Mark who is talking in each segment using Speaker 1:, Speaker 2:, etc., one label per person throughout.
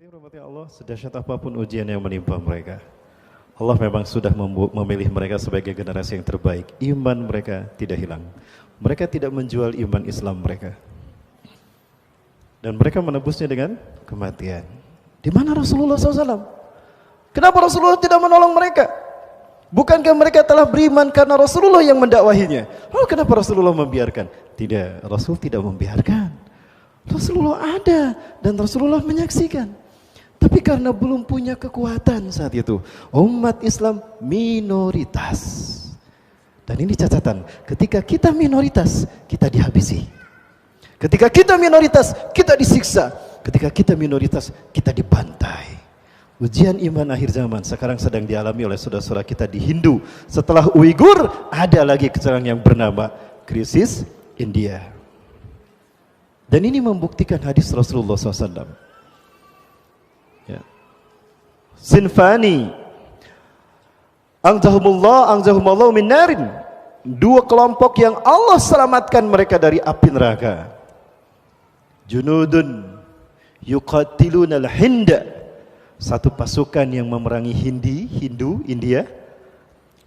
Speaker 1: Rahmati Allah, sedahsyat apapun ujian yang menimpa mereka, Allah memang sudah memilih mereka sebagai generasi yang terbaik. Iman mereka tidak hilang. Mereka tidak menjual iman Islam mereka. Dan mereka menebusnya dengan kematian. Di mana Rasulullah SAW? Kenapa Rasulullah tidak menolong mereka? Bukankah mereka telah beriman karena Rasulullah yang mendakwahinya? Lalu kenapa Rasulullah membiarkan? Tidak, Rasul tidak membiarkan. Rasulullah ada dan Rasulullah menyaksikan. Tapi karena belum punya kekuatan saat itu, umat Islam minoritas. Dan ini catatan, ketika kita minoritas, kita dihabisi. Ketika kita minoritas, kita disiksa. Ketika kita minoritas, kita dibantai. Ujian iman akhir zaman sekarang sedang dialami oleh saudara-saudara kita di Hindu. Setelah Uighur, ada lagi sekarang yang bernama krisis India. Dan ini membuktikan hadis Rasulullah SAW. Ya. Sinfani anjahumullah min narin. Dua kelompok yang Allah selamatkan mereka dari api neraka. Junudun yuqatiluna al-hinda. Satu pasukan yang memerangi Hindu, India.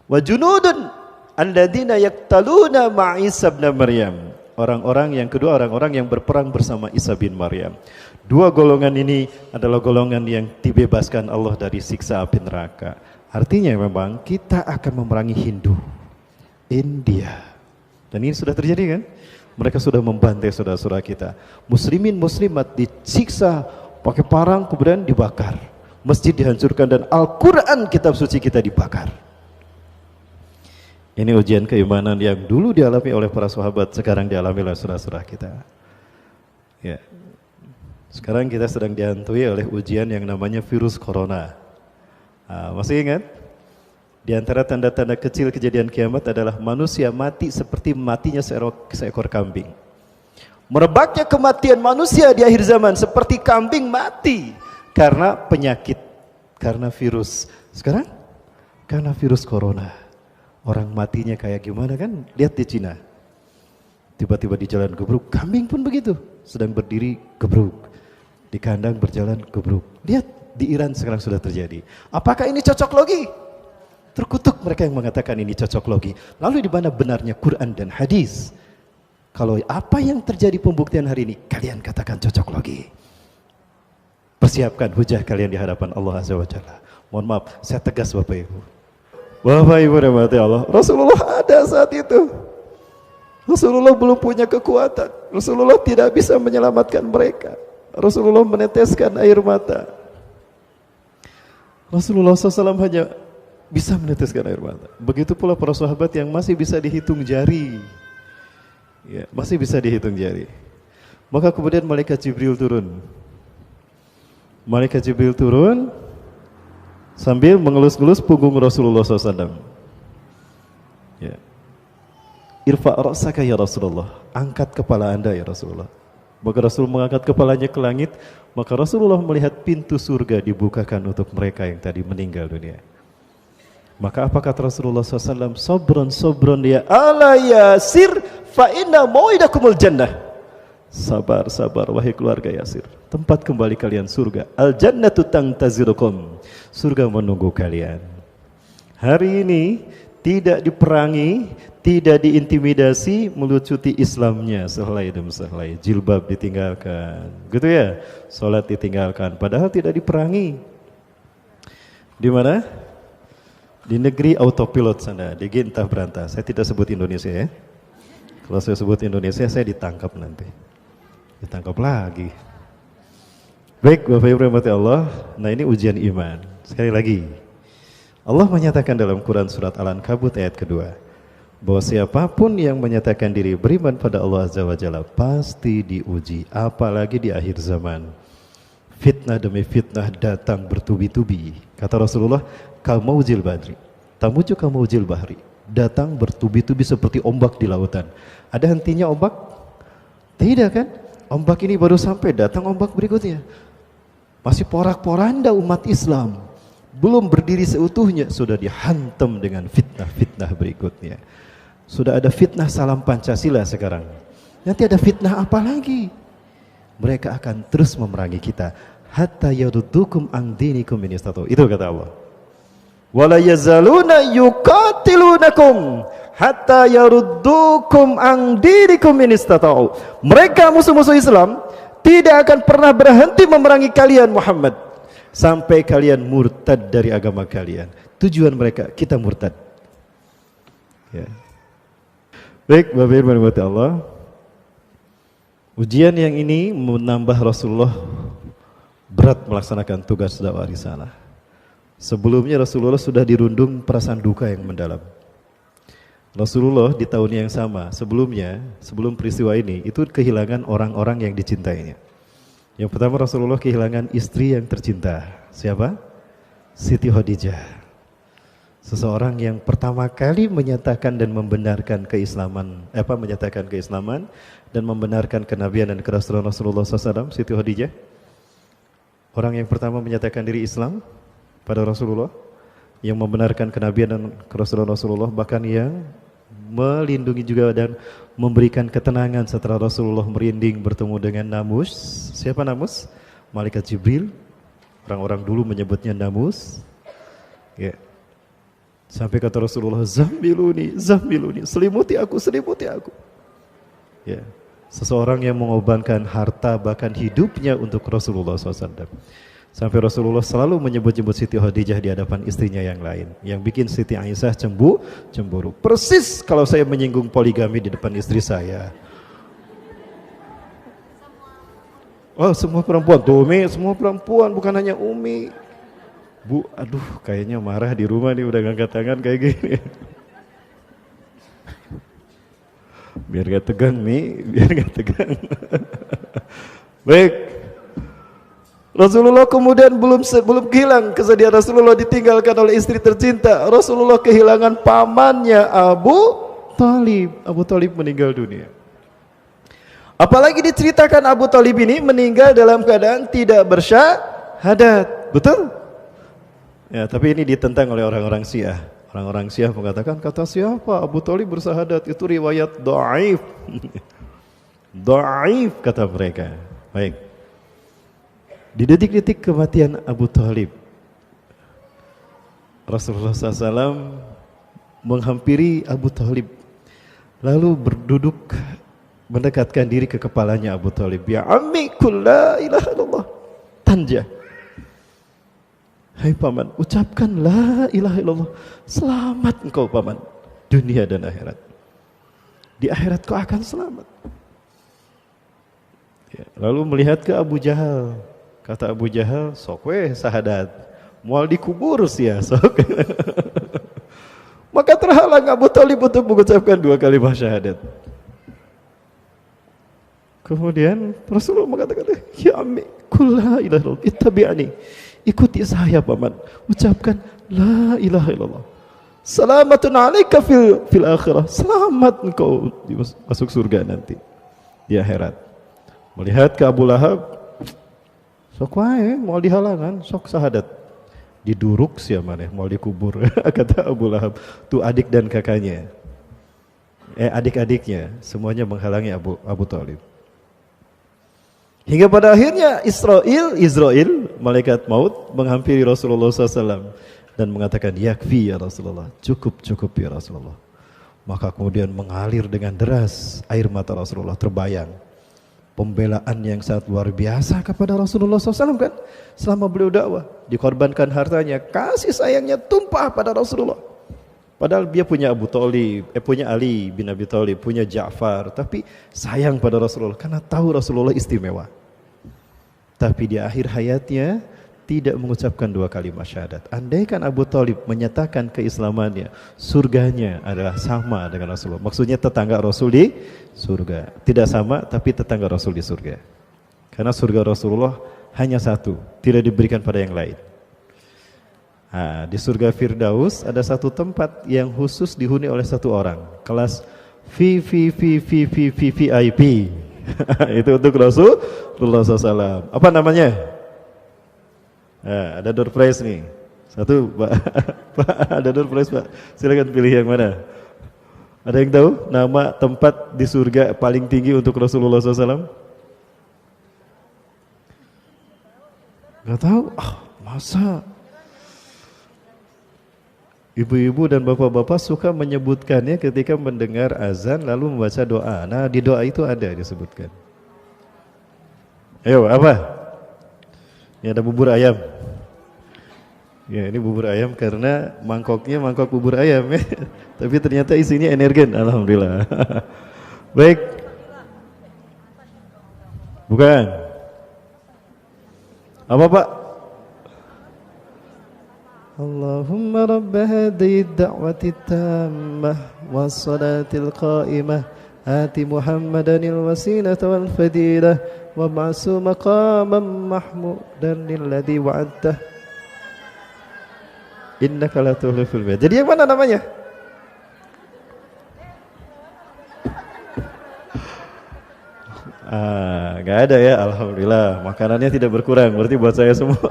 Speaker 1: Wa junudun alladzina yaqtaluna ma'a Isa bin Maryam. Orang-orang yang kedua, orang-orang yang berperang bersama Isa bin Maryam. Dua golongan ini adalah golongan yang dibebaskan Allah dari siksa api neraka. Artinya memang kita akan memerangi Hindu, India. Dan ini sudah terjadi kan? Mereka sudah membantai saudara-saudara kita. Muslimin muslimat disiksa pakai parang kemudian dibakar. Masjid dihancurkan dan Al-Quran kitab suci kita dibakar. Ini ujian keimanan yang dulu dialami oleh para sahabat, sekarang dialami oleh saudara-saudara kita. Ya. Sekarang kita sedang dihantui oleh ujian yang namanya virus corona. Masih ingat? Di antara tanda-tanda kecil kejadian kiamat adalah manusia mati seperti matinya seekor kambing. Merebaknya kematian manusia di akhir zaman seperti kambing mati karena penyakit, karena virus. Sekarang karena virus corona. Orang matinya kayak gimana kan? Lihat di Cina. Tiba-tiba di jalan gebruk, kambing pun begitu. Sedang berdiri gebruk. Di kandang berjalan gebruk. Lihat di Iran sekarang sudah terjadi. Apakah ini cocok logi? Terkutuk mereka yang mengatakan ini cocok logi. Lalu di mana benarnya Quran dan hadis? Kalau apa yang terjadi pembuktian hari ini, kalian katakan cocok logi. Persiapkan hujah kalian di hadapan Allah Azza wa Jalla. Mohon maaf, saya tegas Bapak Ibu. Bapak Ibu rahmati Allah, Rasulullah ada saat itu. Rasulullah belum punya kekuatan. Rasulullah tidak bisa menyelamatkan mereka. Rasulullah meneteskan air mata. Rasulullah SAW hanya bisa meneteskan air mata. Begitu pula para sahabat yang masih bisa dihitung jari. Ya, masih bisa dihitung jari. Maka kemudian malaikat Jibril turun. Malaikat Jibril turun sambil mengelus-ngelus punggung Rasulullah SAW. Ya. Irfa' ra'saka ya Rasulullah. Angkat kepala anda ya Rasulullah. Maka Rasul mengangkat kepalanya ke langit. Maka Rasulullah melihat pintu surga dibukakan untuk mereka yang tadi meninggal dunia. Maka apa kata Rasulullah SAW? Sobron ya ala Yasir fa inna mau'idakumul jannah. Sabar wahai keluarga Yasir. Tempat kembali kalian surga. Al jannatu tangtazirukum. Surga menunggu kalian. Hari ini tidak diperangi, tidak diintimidasi, melucuti Islamnya sehelai demi sehelai. Jilbab ditinggalkan, gitu ya. Salat ditinggalkan, padahal tidak diperangi. Di mana? Di negeri autopilot sana, di Gintah Berantah. Saya tidak sebut Indonesia ya. Kalau saya sebut Indonesia, saya ditangkap nanti. Ditangkap lagi. Baik, Bapak Ibu rahmati Allah. Nah ini ujian iman. Sekali lagi, Allah menyatakan dalam Quran surat Al-Ankabut ayat kedua, bahwa siapapun yang menyatakan diri beriman pada Allah Azza wa Jalla pasti diuji, apalagi di akhir zaman. Fitnah demi fitnah datang bertubi-tubi. Kata Rasulullah, kamaujil badri, tamuju kamaujil bahri, datang bertubi-tubi seperti ombak di lautan. Ada hentinya ombak? Tidak kan? Ombak ini baru sampai, datang ombak berikutnya. Masih porak-poranda umat Islam, belum berdiri seutuhnya, sudah dihantam dengan fitnah-fitnah berikutnya. Sudah ada fitnah salam Pancasila sekarang. Nanti ada fitnah apa lagi? Mereka akan terus memerangi kita. hatta yaruddukum an dinikum in istata'u. Itu kata Allah. Wala yazaluna yuqatilunakum hatta yaruddukum an dinikum in istata'u. Mereka musuh-musuh Islam tidak akan pernah berhenti memerangi kalian Muhammad sampai kalian murtad dari agama kalian. Tujuan mereka kita murtad. Ya. Baik, Bapak Ibu dan Allah. Ujian yang ini menambah Rasulullah berat melaksanakan tugas dakwah risalah. Sebelumnya Rasulullah sudah dirundung perasaan duka yang mendalam. Rasulullah di tahun yang sama sebelumnya, sebelum peristiwa ini, itu kehilangan orang-orang yang dicintainya. Yang pertama Rasulullah kehilangan istri yang tercinta. Siapa? Siti Khadijah. Seseorang yang pertama kali menyatakan dan membenarkan keislaman, menyatakan keislaman dan membenarkan kenabian dan kerasulan Rasulullah SAW, Siti Khadijah. Orang yang pertama menyatakan diri Islam pada Rasulullah, yang membenarkan kenabian dan kerasulan Rasulullah, bahkan yang melindungi juga dan memberikan ketenangan setelah Rasulullah merinding bertemu dengan Namus. Siapa Namus? Malaikat Jibril. Orang-orang dulu menyebutnya Namus. Ya. Sampai kata Rasulullah, "Zammiluni, zammiluni, selimuti aku, selimuti aku." Ya. Seseorang yang mengorbankan harta bahkan hidupnya untuk Rasulullah SAW. Sampai Rasulullah selalu menyebut-nyebut Siti Khadijah di hadapan istrinya yang lain, yang bikin Siti Aisyah cemburu. Persis kalau saya menyinggung poligami di depan istri saya. Oh, semua perempuan, tuh Umi, semua perempuan, bukan hanya Umi. Bu, aduh, kayaknya marah di rumah nih, udah ngangkat tangan kayak gini. Biar gak tegang nih, biar gak tegang. Baik. Rasulullah kemudian belum kehilang kesedihan Rasulullah ditinggalkan oleh istri tercinta. Rasulullah kehilangan pamannya Abu Thalib. Abu Thalib meninggal dunia. Apalagi diceritakan Abu Thalib ini meninggal dalam keadaan tidak bersyahadat. Betul? Ya, tapi ini ditentang oleh orang-orang Syiah. Orang-orang Syiah mengatakan, kata siapa Abu Thalib bersahadat, itu riwayat dhaif. Dhaif kata mereka. Baik. Di detik-detik kematian Abu Thalib, Rasulullah SAW menghampiri Abu Thalib, lalu berduduk mendekatkan diri ke kepalanya Abu Thalib. Ya ammi kul la ilaha illallah. Tanja. Hai paman, ucapkan la ilaha illallah. Selamat engkau paman, dunia dan akhirat. Di akhirat kau akan selamat. Ya, lalu melihat ke Abu Jahal. Kata Abu Jahal, sok weh sahadat, mual dikubur sia sok. Maka terhalang Abu Thalib untuk mengucapkan 2 kalimat syahadat. Kemudian Rasulullah mengatakan, ya ammi, kul la ilaha illallah, ittabi'ani. Ikuti saya paman, ucapkan la ilaha illallah. Salamatun alaika fil akhirah. Selamat engkau masuk surga nanti di akhirat. Melihat ke Abu Lahab, sok wae mau dihalangan, sok sahadat. Diduruk siapa nih, mau dikubur. Kata Abu Lahab, tuh adik dan kakaknya. Adik-adiknya semuanya menghalangi Abu Thalib. Hingga pada akhirnya Israel, malaikat maut menghampiri Rasulullah SAW dan mengatakan, yakfi ya Rasulullah, cukup ya Rasulullah. Maka kemudian mengalir dengan deras air mata Rasulullah, terbayang pembelaan yang sangat luar biasa kepada Rasulullah SAW kan. Selama beliau dakwah, dikorbankan hartanya, kasih sayangnya tumpah pada Rasulullah. Padahal dia punya punya Ali bin Abi Thalib, punya Ja'far, tapi sayang pada Rasulullah karena tahu Rasulullah istimewa. Tapi di akhir hayatnya tidak mengucapkan 2 kalimat syahadat. Andaikan Abu Thalib menyatakan keislamannya, surganya adalah sama dengan Rasulullah. Maksudnya tetangga Rasul di surga. Tidak sama, tapi tetangga Rasul di surga. Karena surga Rasulullah hanya satu, tidak diberikan pada yang lain. Nah, di surga Firdaus ada satu tempat yang khusus dihuni oleh satu orang, kelas VIP. Itu untuk Rasulullah SAW. Apa namanya? Nah, ada door prize nih. Satu, Pak. Pak, ada door prize, Pak. Silakan pilih yang mana. Ada yang tahu nama tempat di surga paling tinggi untuk Rasulullah SAW? Nggak tahu, masa ibu-ibu dan bapak-bapak suka menyebutkannya ketika mendengar azan lalu membaca doa. Nah, di doa itu ada disebutkan. Ayo, apa? Ini ada bubur ayam. Ya, ini bubur ayam karena mangkoknya mangkok bubur ayam ya. Tapi ternyata isinya energen, alhamdulillah. Baik. Bukan. Apa Pak? Allahumma rabb hadhihi ad-da'wati tammah was-salatil qa'imah ati Muhammadanil wasilata wal fadilah wa ba'su maqaman mahmudan alladhi wa'adtah innaka la tukhliful mi'ad. Jadi yang mana namanya? Gak ada ya, alhamdulillah. Makanannya tidak berkurang, berarti buat saya semua.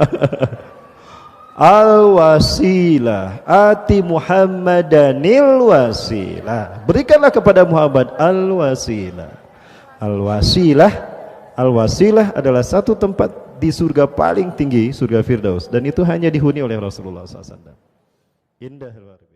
Speaker 1: Al-wasilah ati Muhammadanil wasilah. Berikanlah kepada Muhammad al-wasilah. Al-wasilah, al-wasilah adalah satu tempat di surga paling tinggi, surga Firdaus, dan itu hanya dihuni oleh Rasulullah SAW. Indah luar biasa.